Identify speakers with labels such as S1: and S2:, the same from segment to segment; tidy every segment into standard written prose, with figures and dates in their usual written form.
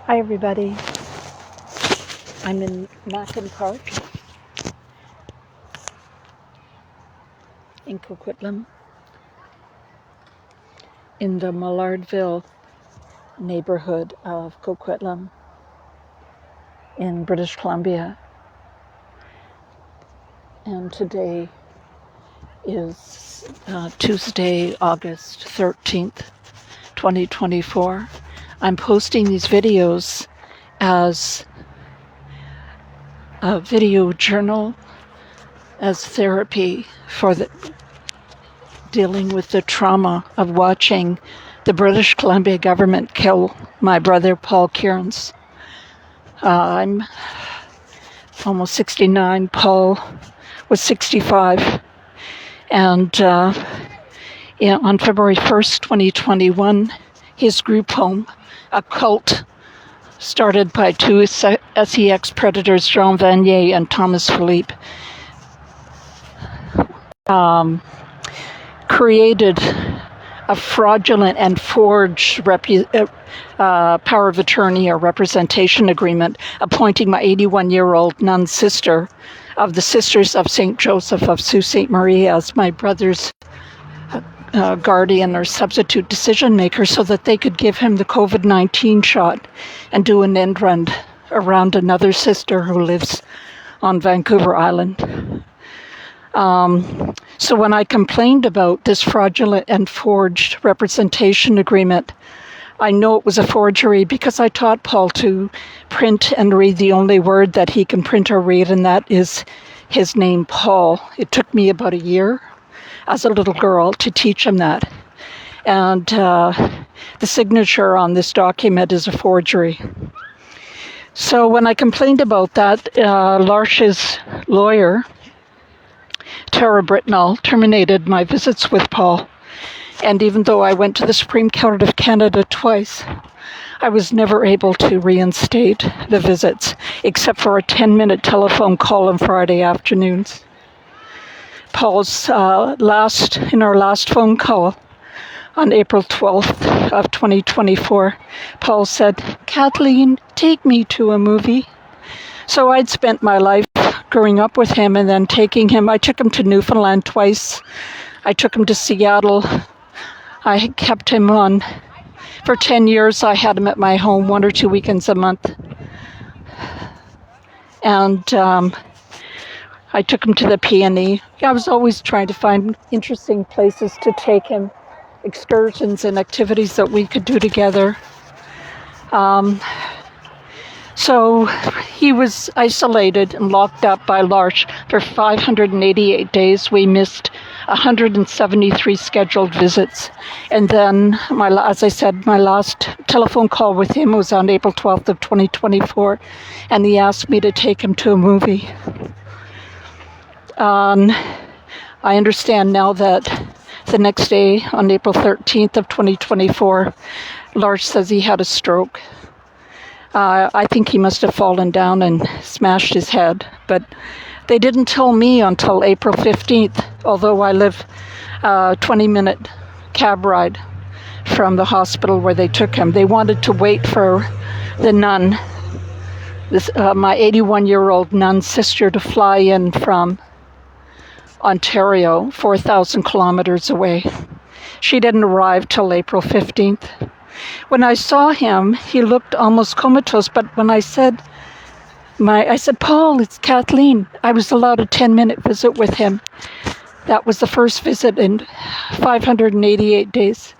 S1: Hi everybody, I'm in Mackin Park in Coquitlam in the Millardville neighborhood of Coquitlam in British Columbia, and today is Tuesday, August 13th, 2024. I'm posting these videos as a video journal, as therapy for dealing with the trauma of watching the British Columbia government kill my brother, Paul Kierans. I'm almost 69. Paul was 65. And on February 1st, 2021, his group home, a cult started by two SEX predators, Jean Vanier and Thomas Philippe, created a fraudulent and forged power of attorney or representation agreement, appointing my 81-year-old nun sister of the Sisters of St. Joseph of Sault Ste. Marie as my brother's guardian or substitute decision maker, so that they could give him the COVID-19 shot and do an end run around another sister who lives on Vancouver Island. So when I complained about this fraudulent and forged representation agreement, I know it was a forgery because I taught Paul to print and read the only word that he can print or read, and that is his name, Paul. It took me about a year as a little girl to teach him that. And the signature on this document is a forgery. So when I complained about that, L'Arche's lawyer, Tara Britnall, terminated my visits with Paul. And even though I went to the Supreme Court of Canada twice, I was never able to reinstate the visits, except for a 10-minute telephone call on Friday afternoons. Paul's in our last phone call on April 12th of 2024, Paul said, "Kathleen, take me to a movie." So I'd spent my life growing up with him and then taking him. I took him to Newfoundland twice. I took him to Seattle. I kept him on. For 10 years, I had him at my home 1 or 2 weekends a month. And I took him to the PNE. I was always trying to find interesting places to take him, excursions and activities that we could do together. So he was isolated and locked up by L'Arche for 588 days. We missed 173 scheduled visits. And then, as I said, my last telephone call with him was on April 12th of 2024, and he asked me to take him to a movie. I understand now that the next day, on April 13th of 2024, L'Arche says he had a stroke. I think he must have fallen down and smashed his head, but they didn't tell me until April 15th, although I live a 20-minute cab ride from the hospital where they took him. They wanted to wait for the nun, my 81-year-old nun sister, to fly in from Ontario, 4,000 kilometers away. She didn't arrive till April 15th. When I saw him, he looked almost comatose, but when I said, "Paul, it's Kathleen," I was allowed a 10-minute visit with him. That was the first visit in 588 days.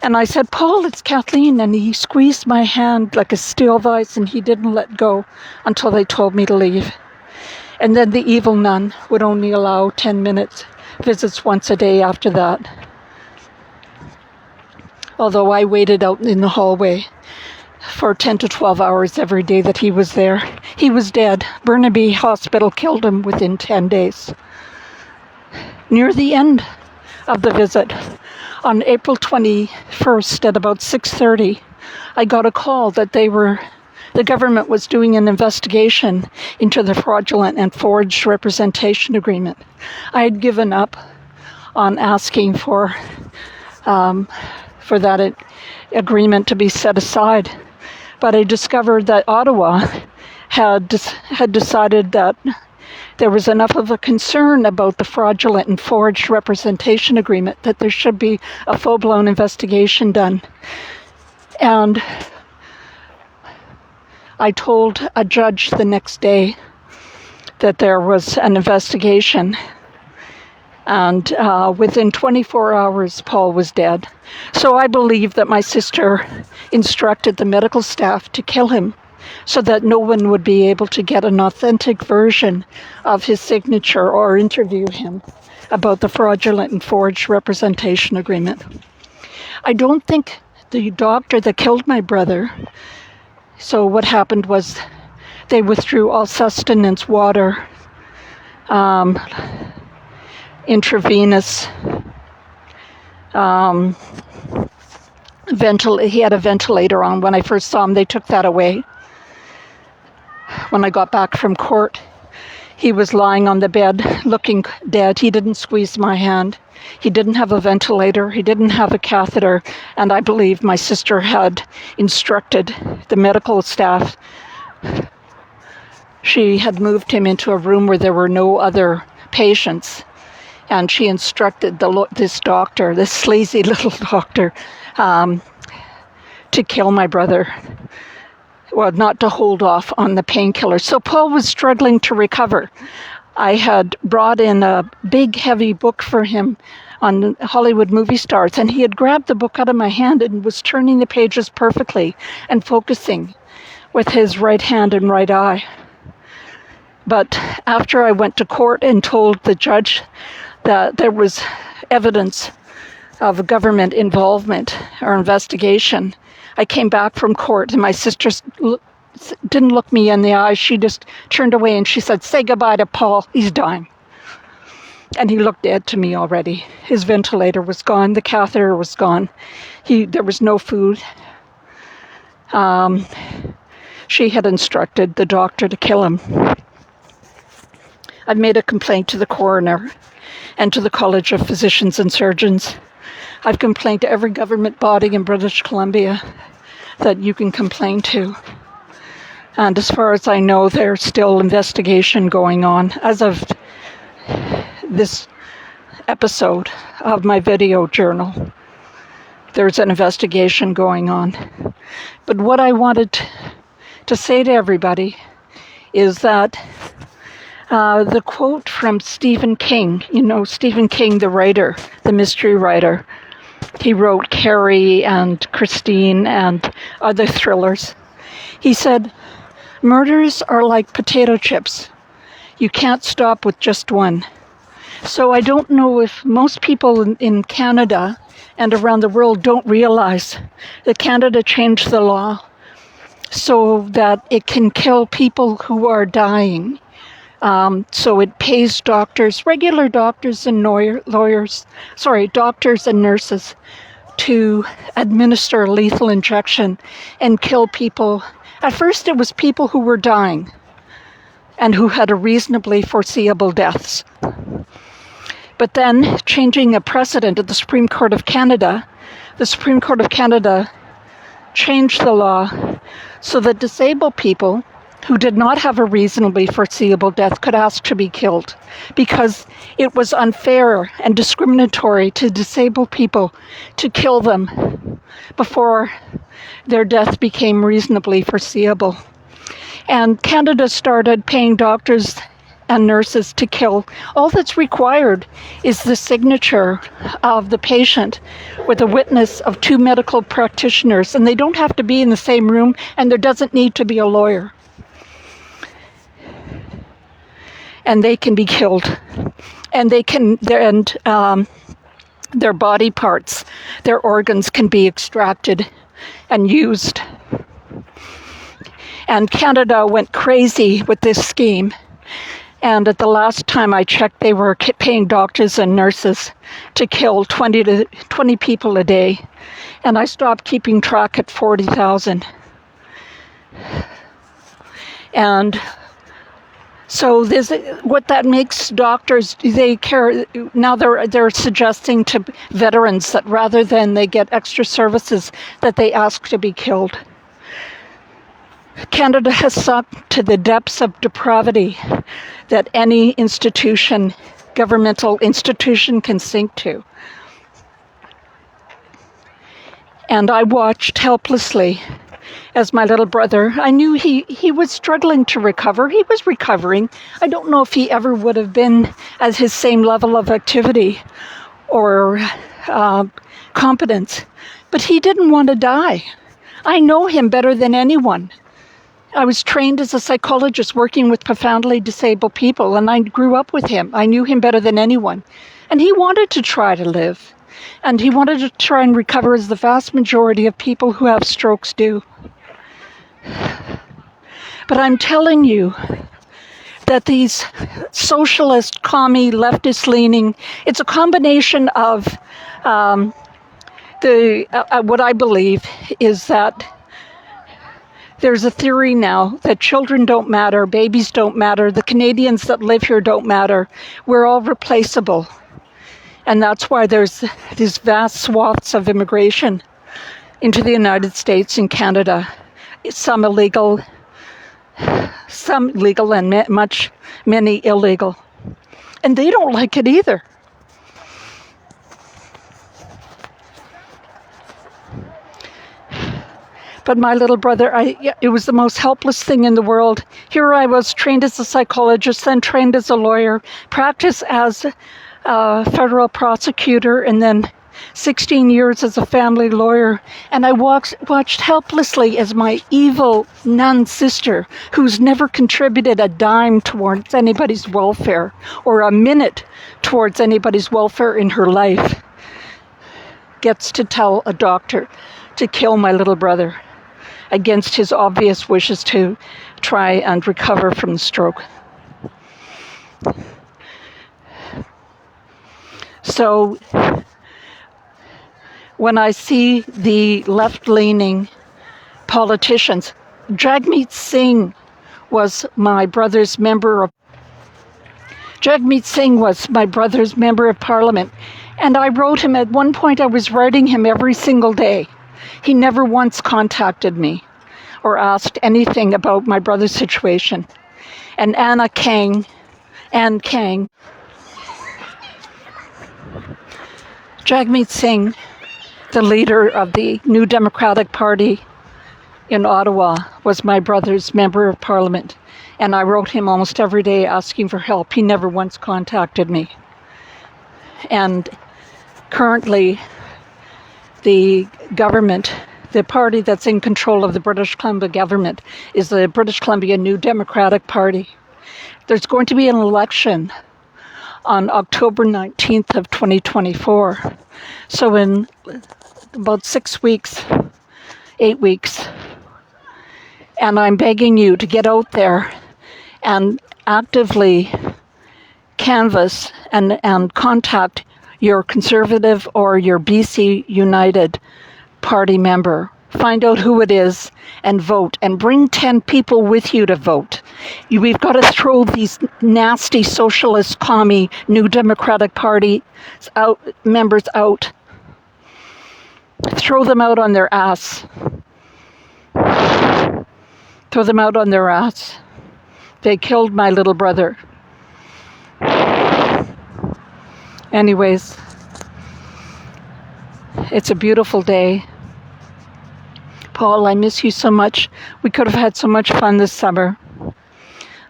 S1: And I said, "Paul, it's Kathleen," and he squeezed my hand like a steel vise, and he didn't let go until they told me to leave. And then the evil nun would only allow 10-minute visits once a day after that. Although I waited out in the hallway for 10 to 12 hours every day that he was there. He was dead. Burnaby Hospital killed him within 10 days. Near the end of the visit, on April 21st at about 6:30, I got a call that the government was doing an investigation into the fraudulent and forged representation agreement. I had given up on asking for that agreement to be set aside. But I discovered that Ottawa had decided that there was enough of a concern about the fraudulent and forged representation agreement that there should be a full-blown investigation done. And I told a judge the next day that there was an investigation, and within 24 hours, Paul was dead. So I believe that my sister instructed the medical staff to kill him so that no one would be able to get an authentic version of his signature or interview him about the fraudulent and forged representation agreement. I don't think the doctor that killed my brother, so what happened was they withdrew all sustenance, water, intravenous, he had a ventilator on. When I first saw him, they took that away. When I got back from court, he was lying on the bed looking dead. He didn't squeeze my hand. He didn't have a ventilator. He didn't have a catheter. And I believe my sister had instructed the medical staff. She had moved him into a room where there were no other patients. And she instructed this doctor, this sleazy little doctor, to kill my brother. Well, not to hold off on the painkiller. So Paul was struggling to recover. I had brought in a big, heavy book for him on Hollywood movie stars, and he had grabbed the book out of my hand and was turning the pages perfectly and focusing with his right hand and right eye. But after I went to court and told the judge that there was evidence of government involvement or investigation, I came back from court and my sister didn't look me in the eye. She just turned away and she said, "Say goodbye to Paul, he's dying." And he looked dead to me already. His ventilator was gone, the catheter was gone. There was no food. She had instructed the doctor to kill him. I've made a complaint to the coroner and to the College of Physicians and Surgeons. I've complained to every government body in British Columbia that you can complain to. And as far as I know, there's still investigation going on. As of this episode of my video journal, there's an investigation going on. But what I wanted to say to everybody is that the quote from Stephen King, Stephen King, the writer, the mystery writer, he wrote Carrie and Christine and other thrillers. He said, "Murders are like potato chips. You can't stop with just one." So I don't know if most people in Canada and around the world don't realize that Canada changed the law so that it can kill people who are dying. So it pays doctors, regular doctors and doctors and nurses to administer a lethal injection and kill people. At first it was people who were dying and who had a reasonably foreseeable deaths. But then, changing a precedent at the Supreme Court of Canada changed the law so that disabled people who did not have a reasonably foreseeable death could ask to be killed, because it was unfair and discriminatory to disabled people to kill them before their death became reasonably foreseeable. And Canada started paying doctors and nurses to kill. All that's required is the signature of the patient with a witness of 2 medical practitioners, and they don't have to be in the same room, and there doesn't need to be a lawyer. And they can be killed, and their body parts, their organs can be extracted and used. And Canada went crazy with this scheme. And at the last time I checked, they were paying doctors and nurses to kill 20 people a day. And I stopped keeping track at 40,000. And so what that makes doctors, they care. Now they're suggesting to veterans that rather than they get extra services, that they ask to be killed. Canada has sunk to the depths of depravity that any institution, governmental institution, can sink to. And I watched helplessly as my little brother, I knew he was struggling to recover. He was recovering. I don't know if he ever would have been at his same level of activity or competence, but he didn't want to die. I know him better than anyone. I was trained as a psychologist working with profoundly disabled people, and I grew up with him. I knew him better than anyone. And he wanted to try to live. And he wanted to try and recover, as the vast majority of people who have strokes do. But I'm telling you that these socialist, commie, leftist-leaning, it's a combination of what I believe is that there's a theory now that children don't matter, babies don't matter, the Canadians that live here don't matter. We're all replaceable. And that's why there's these vast swaths of immigration into the United States and Canada. Some illegal, some legal, and many illegal. And they don't like it either. But my little brother, it was the most helpless thing in the world. Here I was, trained as a psychologist, then trained as a lawyer, practiced as a federal prosecutor, and then 16 years as a family lawyer. And I watched helplessly as my evil nun sister, who's never contributed a dime towards anybody's welfare or a minute towards anybody's welfare in her life, gets to tell a doctor to kill my little brother against his obvious wishes to try and recover from the stroke. So when I see the left-leaning politicians, Jagmeet Singh was my brother's member of Parliament, and I wrote him. At one point I was writing him every single day. He never once contacted me or asked anything about my brother's situation. And Anne Kang, Jagmeet Singh, the leader of the New Democratic Party in Ottawa, was my brother's member of Parliament. And I wrote him almost every day asking for help. He never once contacted me. And currently, the government, the party that's in control of the British Columbia government, is the British Columbia New Democratic Party. There's going to be an election on October 19th of 2024. So in about 8 weeks, and I'm begging you to get out there and actively canvass and contact your Conservative or your BC United Party member. Find out who it is and vote, and bring 10 people with you to vote. We've got to throw these nasty socialist, commie, New Democratic Party members out. Throw them out on their ass. Throw them out on their ass. They killed my little brother. Anyways, it's a beautiful day. Paul, I miss you so much. We could have had so much fun this summer.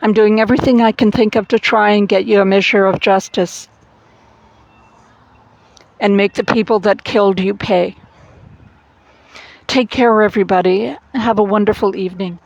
S1: I'm doing everything I can think of to try and get you a measure of justice and make the people that killed you pay. Take care, everybody. Have a wonderful evening.